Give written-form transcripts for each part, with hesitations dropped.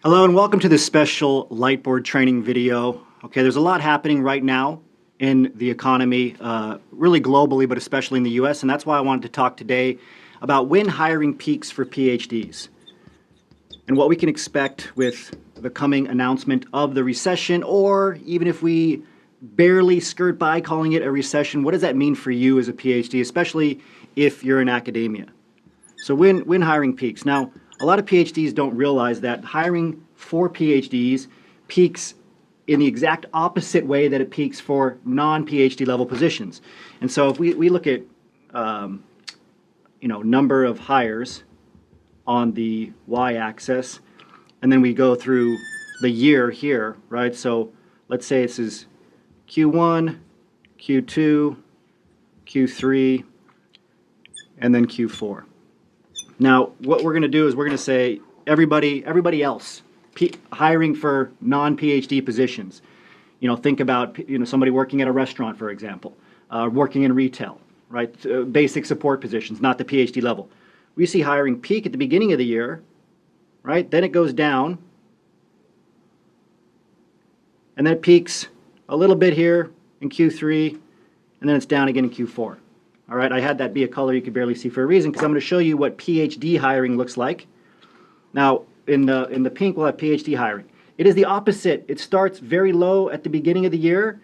Hello and welcome to this special Lightboard training video. Okay, there's a lot happening right now in the economy, really globally, but especially in the US, and that's why I wanted to talk today about when hiring peaks for PhDs and what we can expect with the coming announcement of the recession, or even if we barely skirt by calling it a recession, what does that mean for you as a PhD, especially if you're in academia? So when hiring peaks. Now, a lot of PhDs don't realize that hiring for PhDs peaks in the exact opposite way that it peaks for non-PhD level positions. And so if we look at number of hires on the y-axis, and then we go through the year here, right? So let's say this is Q1, Q2, Q3, and then Q4. Now, what we're going to do is we're going to say everybody else hiring for non-PhD positions. Think about somebody working at a restaurant, for example, working in retail, right? Basic support positions, not the PhD level. We see hiring peak at the beginning of the year, right? Then it goes down, and then it peaks a little bit here in Q3, and then it's down again in Q4. All right, I had that be a color you could barely see for a reason, because I'm going to show you what PhD hiring looks like. Now, in the pink, we'll have PhD hiring. It is the opposite. It starts very low at the beginning of the year,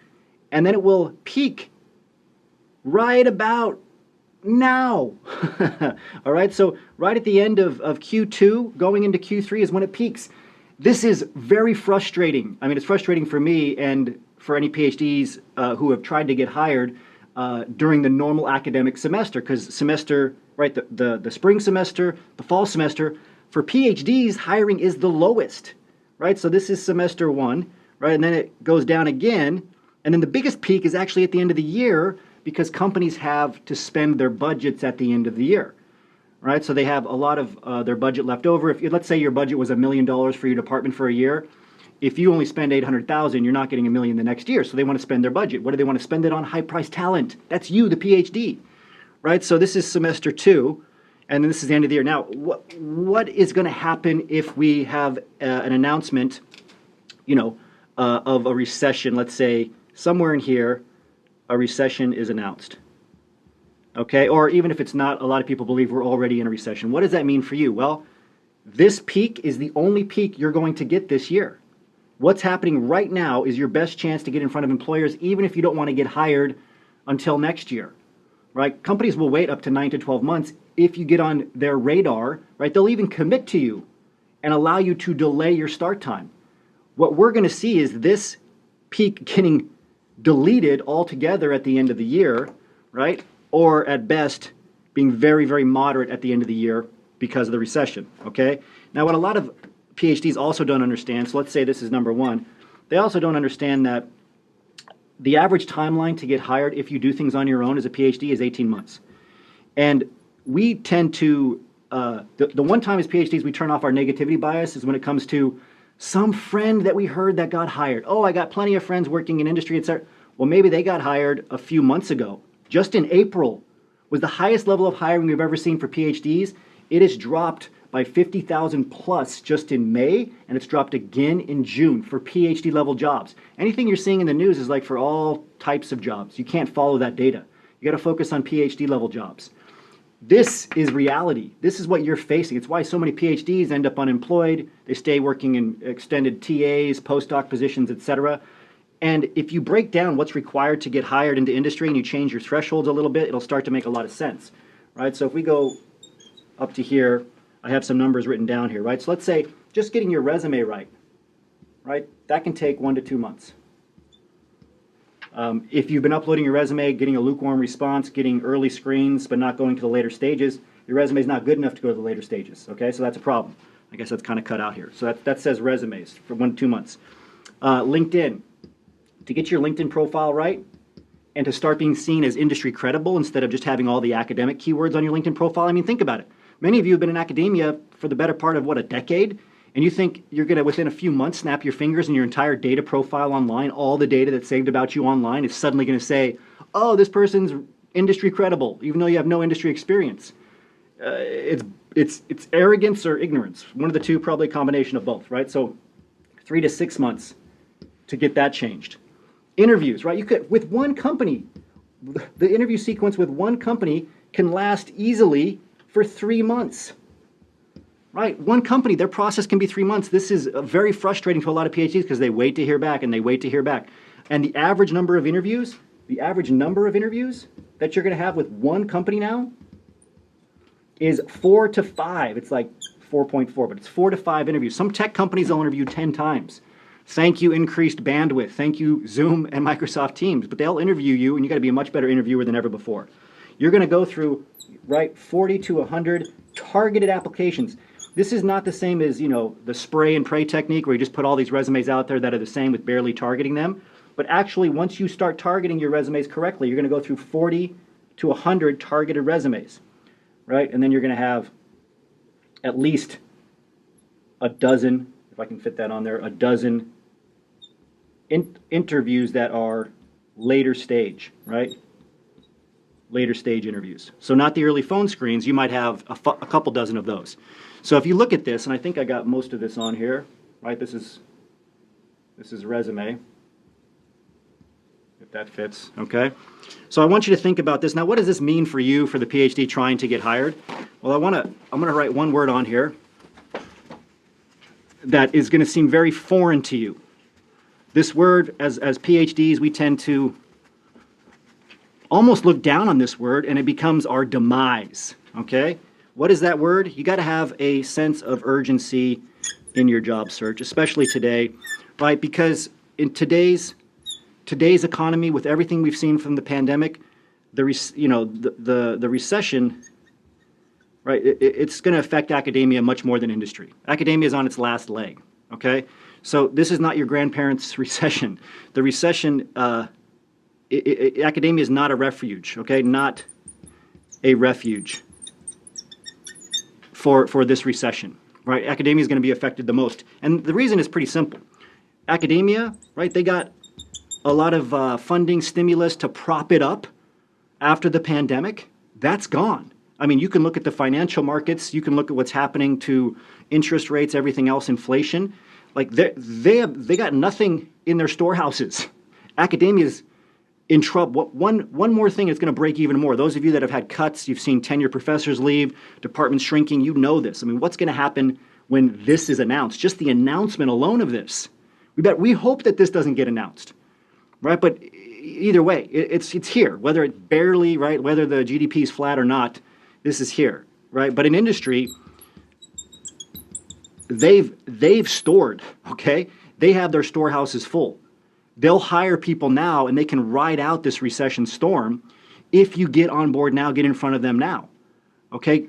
and then it will peak right about now. All right, so right at the end of Q2, going into Q3 is when it peaks. This is very frustrating. I mean, it's frustrating for me and for any PhDs who have tried to get hired during the normal academic semester, because the spring semester, the fall semester, for PhDs, hiring is the lowest, right? So this is semester one, right? And then it goes down again. And then the biggest peak is actually at the end of the year, because companies have to spend their budgets at the end of the year, right? So they have a lot of their budget left over. If let's say your budget was $1 million for your department for a year, if you only spend 800,000, you're not getting $1 million the next year. So they want to spend their budget. What do they want to spend it on? High-priced talent. That's you, the PhD, right? So this is semester two, and then this is the end of the year. Now, what is going to happen if we have an announcement, of a recession? Let's say somewhere in here, a recession is announced. Okay, or even if it's not, a lot of people believe we're already in a recession. What does that mean for you? Well, this peak is the only peak you're going to get this year. What's happening right now is your best chance to get in front of employers, even if you don't want to get hired until next year, right? Companies will wait up to 9 to 12 months if you get on their radar, right? They'll even commit to you and allow you to delay your start time. What we're going to see is this peak getting deleted altogether at the end of the year, right? Or at best, being very, very moderate at the end of the year because of the recession, okay? Now, what a lot of PhDs also don't understand, so let's say this is number one, they also don't understand that the average timeline to get hired if you do things on your own as a PhD is 18 months. And we tend to, the one time as PhDs we turn off our negativity bias is when it comes to some friend that we heard that got hired. Oh, I got plenty of friends working in industry, etc. Well, maybe they got hired a few months ago. Just in April was the highest level of hiring we've ever seen for PhDs. It has dropped by 50,000 plus just in May, and it's dropped again in June for PhD level jobs. Anything you're seeing in the news is like for all types of jobs. You can't follow that data. You got to focus on PhD level jobs. This is reality. This is what you're facing. It's why so many PhDs end up unemployed. They stay working in extended TAs, postdoc positions, etc. And if you break down what's required to get hired into industry and you change your thresholds a little bit, it'll start to make a lot of sense, right? So if we go up to here, I have some numbers written down here, right? So let's say just getting your resume right? That can take 1 to 2 months. If you've been uploading your resume, getting a lukewarm response, getting early screens, but not going to the later stages, your resume is not good enough to go to the later stages, okay? So that's a problem. I guess that's kind of cut out here. So that says resumes for 1 to 2 months. LinkedIn. To get your LinkedIn profile right and to start being seen as industry credible instead of just having all the academic keywords on your LinkedIn profile, I mean, think about it. Many of you have been in academia for the better part of, what, a decade? And you think you're going to, within a few months, snap your fingers and your entire data profile online, all the data that's saved about you online, is suddenly going to say, oh, this person's industry credible, even though you have no industry experience. it's arrogance or ignorance. One of the two, probably a combination of both, right? So 3 to 6 months to get that changed. Interviews, right? You could, with one company, the interview sequence with one company can last easily for 3 months. Right, one company, their process can be 3 months. This is very frustrating to a lot of PhDs because they wait to hear back and they wait to hear back. And the average number of interviews that you're going to have with one company now is 4 to 5. It's like 4.4, but it's 4 to 5 interviews. Some tech companies will interview 10 times. Thank you, increased bandwidth. Thank you, Zoom and Microsoft Teams. But they'll interview you, and you got to be a much better interviewer than ever before. You're going to go through, right, 40 to 100 targeted applications. This is not the same as, the spray and pray technique where you just put all these resumes out there that are the same with barely targeting them. But actually, once you start targeting your resumes correctly, you're going to go through 40 to 100 targeted resumes, right? And then you're going to have at least a dozen, if I can fit that on there, a dozen interviews that are later stage, right? Later stage interviews. So not the early phone screens, you might have a couple dozen of those. So if you look at this, and I think I got most of this on here, right? This is resume, if that fits, okay? So I want you to think about this. Now, what does this mean for you for the PhD trying to get hired? Well, I'm gonna write one word on here that is gonna seem very foreign to you. This word, as PhDs, we tend to almost look down on this word, and it becomes our demise, okay? What is that word? You got to have a sense of urgency in your job search, especially today, right? Because in today's economy, with everything we've seen from the pandemic, the recession, right? It's going to affect academia much more than industry. Academia is on its last leg, okay? So this is not your grandparents' recession. The recession, academia is not a refuge, okay? Not a refuge for this recession, right? Academia is going to be affected the most. And the reason is pretty simple. Academia, right, they got a lot of funding stimulus to prop it up after the pandemic. That's gone. I mean, you can look at the financial markets, you can look at what's happening to interest rates, everything else, inflation. Like they got nothing in their storehouses. Academia's in trouble. One more thing is going to break even more. Those of you that have had cuts, you've seen tenured professors leave, departments shrinking, you know this. I mean, what's going to happen when this is announced? Just the announcement alone of this. We hope that this doesn't get announced, right? But either way, it's here. Whether it barely, right, whether the GDP is flat or not, this is here, right? But in industry, they've stored, okay? They have their storehouses full. They'll hire people now, and they can ride out this recession storm if you get on board now, get in front of them now. Okay?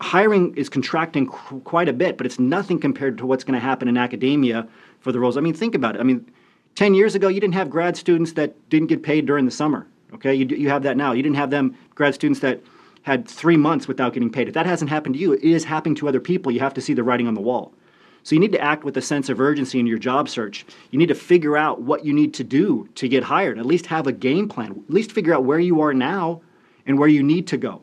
Hiring is contracting quite a bit, but it's nothing compared to what's going to happen in academia for the roles. I mean, think about it. I mean, 10 years ago, you didn't have grad students that didn't get paid during the summer. Okay? You have that now. You didn't have grad students that had 3 months without getting paid. If that hasn't happened to you, it is happening to other people. You have to see the writing on the wall. So you need to act with a sense of urgency in your job search. You need to figure out what you need to do to get hired. At least have a game plan. At least figure out where you are now and where you need to go.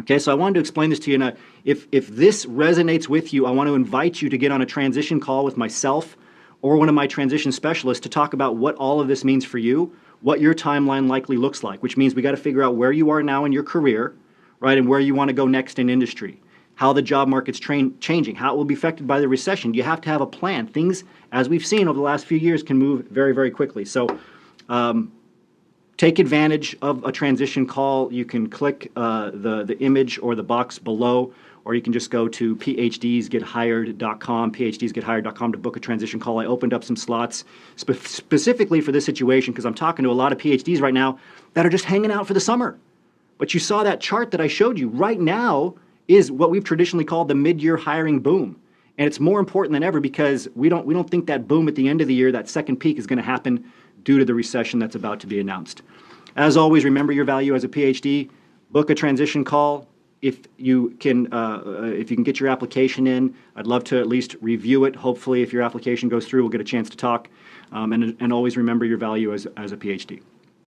Okay, so I wanted to explain this to you. And if this resonates with you, I want to invite you to get on a transition call with myself or one of my transition specialists to talk about what all of this means for you, what your timeline likely looks like, which means we got to figure out where you are now in your career, right, and where you want to go next in industry. How the job market's changing, how it will be affected by the recession. You have to have a plan. Things, as we've seen over the last few years, can move very, very quickly. So take advantage of a transition call. You can click the image or the box below, or you can just go to phdsgethired.com, phdsgethired.com to book a transition call. I opened up some slots specifically for this situation because I'm talking to a lot of PhDs right now that are just hanging out for the summer. But you saw that chart that I showed you. Right now is what we've traditionally called the mid-year hiring boom. And it's more important than ever because we don't think that boom at the end of the year, that second peak, is going to happen due to the recession that's about to be announced. As always, remember your value as a PhD. Book a transition call. If you can get your application in, I'd love to at least review it. Hopefully, if your application goes through, we'll get a chance to talk. And always remember your value as a PhD.